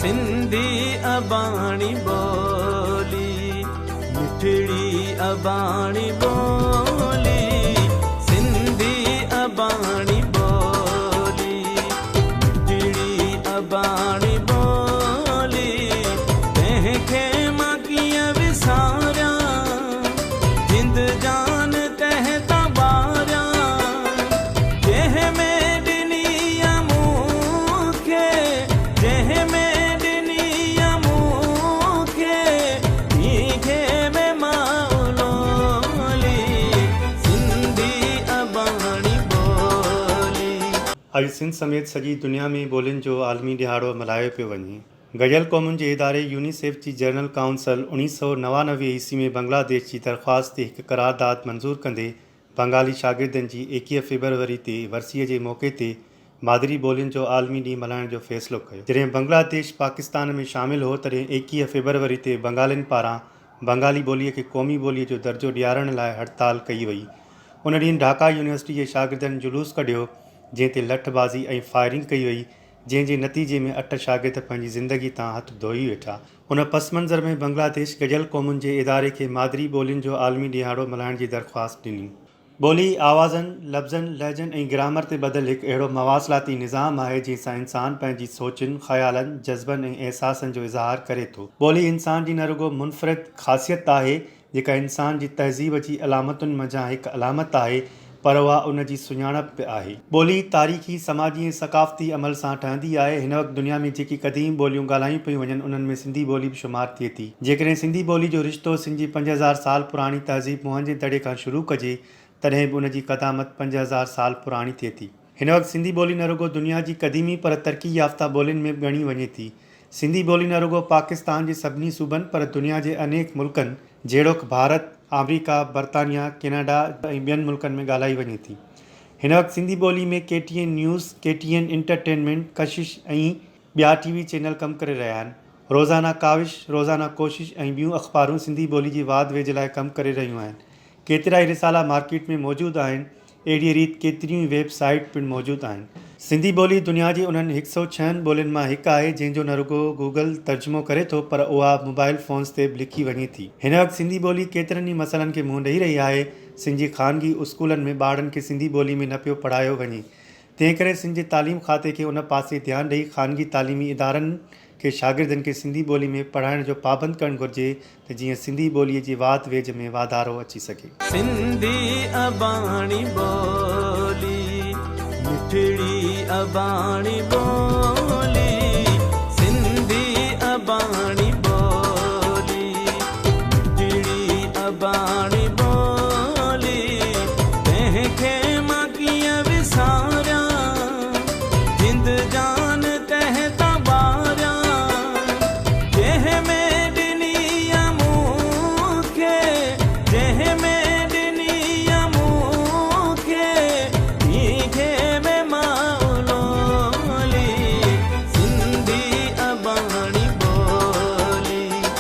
सिंधी अबाणी बोली, मिठड़ी अबाणी बोली, सिंधी अबाणी बोली, मिठड़ी अबाणी बोली, तंहिंखे मां कीअं विसारियां, जिंद जान तंहिं तां ॿारियां, जंहिंमें ॾिनी आहे मूंखे, जंहिंमें अॼु सिंध समेत सॼी दुनिया में ॿोलियुनि जो आलमी ॾिहाड़ो मल्हायो पियो वञे। गॾियल क़ौमुनि जे इदारे यूनिसेफ जी जनरल काउंसिल 1999 ईस्वी में बांग्लादेश जी दरख़्वास्त ते हिकु करारदाद मंज़ूर कंदे बंगाली शागिर्दनि जी 21 फरवरी ते वरसीअ जे मौक़े ते मादरी ॿोलियुनि जो आलमी ॾींहुं मल्हाइण जो फ़ैसिलो कयो। जॾहिं बांग्लादेश पाकिस्तान में शामिलु हो तॾहिं 21 फरवरी ते बंगालियुनि पारां बंगाली ॿोलीअ खे क़ौमी ॿोलीअ जो दर्जो ॾियारण लाइ हड़ताल कई वई। उन ॾींहुं ढाका यूनिवर्सिटी जे शागिर्दनि जुलूस कढियो, जंहिं ते लठबाज़ी ऐं फायरिंग कई वई, जंहिं जे नतीजे में 8 शागिर्द पंहिंजी ज़िंदगी तां हथ धोई वेठा। उन पस मंज़र में बांग्लादेश गॾियल क़ौमुनि जे इदारे खे मादरी ॿोलियुनि जो आलमी ॾिहाड़ो मल्हाइण जी दरख़्वास्त ॾिनी। ॿोली आवाज़नि, लफ़्ज़नि, लहजनि ऐं ग्रामर ते ॿधलु हिकु अहिड़ो मवासिलाती निज़ाम आहे जंहिंसां इंसानु पंहिंजी सोचनि, ख़्यालनि, जज़्बनि ऐं अहसासनि जो इज़हार करे थो। ॿोली इंसान जी न रुॻो मुनफ़रिद ख़ासियत आहे जेका इंसान जी तहज़ीब जी अलामतुनि मंझां हिकु अलामत आहे, पर उहा उन जी सुञाणप बि आहे। ॿोली तारीख़ी, समाजी ऐं सक़ाफ़ती अमल सां ठहंदी आहे। हिन वक़्तु दुनिया में जेकी क़दीम ॿोलियूं ॻाल्हायूं पियूं वञनि उन्हनि में सिंधी ॿोली बि शुमारु थिए थी। जेकॾहिं सिंधी ॿोली जो रिश्तो सिंध जी 5000 साल पुराणी तहज़ीब मुहंजे दड़े खां शुरू कजे, तॾहिं बि उन जी क़दामत 5000 साल पुराणी थिए थी। हिन वक़्तु सिंधी ॿोली न रुॻो दुनिया जी क़दीमी पर तरक़ी याफ़्ता ॿोलियुनि में ॻणी वञे थी। सिंधी ॿोली न रुॻो पाकिस्तान जे सभिनी सूबनि पर दुनिया जे अनेक मुल्कनि जहिड़ोकि भारत, अमरीका, बर्तानिया, कैनेडा ऐं ॿियनि मुल्कनि में ॻाल्हाई वञे थी। हिन वक़्तु सिंधी ॿोली में KTN न्यूज़, KTN एंटरटेनमेंट, कशिश ऐं ॿिया TV चैनल कमु करे रहिया आहिनि। रोज़ाना काविश, रोज़ाना कोशिश ऐं ॿियूं अख़बारूं सिंधी ॿोली जी वाध वेझ लाइ कमु करे रहियूं आहिनि। केतिरा ई रिसाला मार्केट में मौजूदु आहिनि। अहिड़ी रीति केतिरियूं ई वेबसाइट पिणु मौजूदु आहिनि। सिंधी ॿोली दुनिया जी उन्हनि 106 ॿोलियुनि मां हिकु आहे जंहिंजो न रुॻो गूगल तर्जुमो करे थो, पर उहा मोबाइल फ़ोन्स ते बि लिखी वञे थी। हिन वक़्तु सिंधी ॿोली केतिरनि ई मसइलनि खे मुंहुं ॾेई रही आहे। सिंध जी ख़ानगी स्कूलनि में ॿारनि खे सिंधी ॿोली में न पियो पढ़ायो वञे। तंहिं करे सिंध जे तालीम खाते खे उन पासे ध्यानु ॾेई ख़ानगी तालीमी इदारनि खे शागिर्दनि खे सिंधी ॿोली में पढ़ाइण जो पाबंद करणु घुरिजे त जीअं सिंधी ॿोलीअ जी वाध वेझ में वाधारो अची सघे। सिंधी अबाणी बोली, मिठड़ी अबाणी बोली, सिंधी अबाणी बोली, मिठड़ी अबाणी बोली, तंहिंखे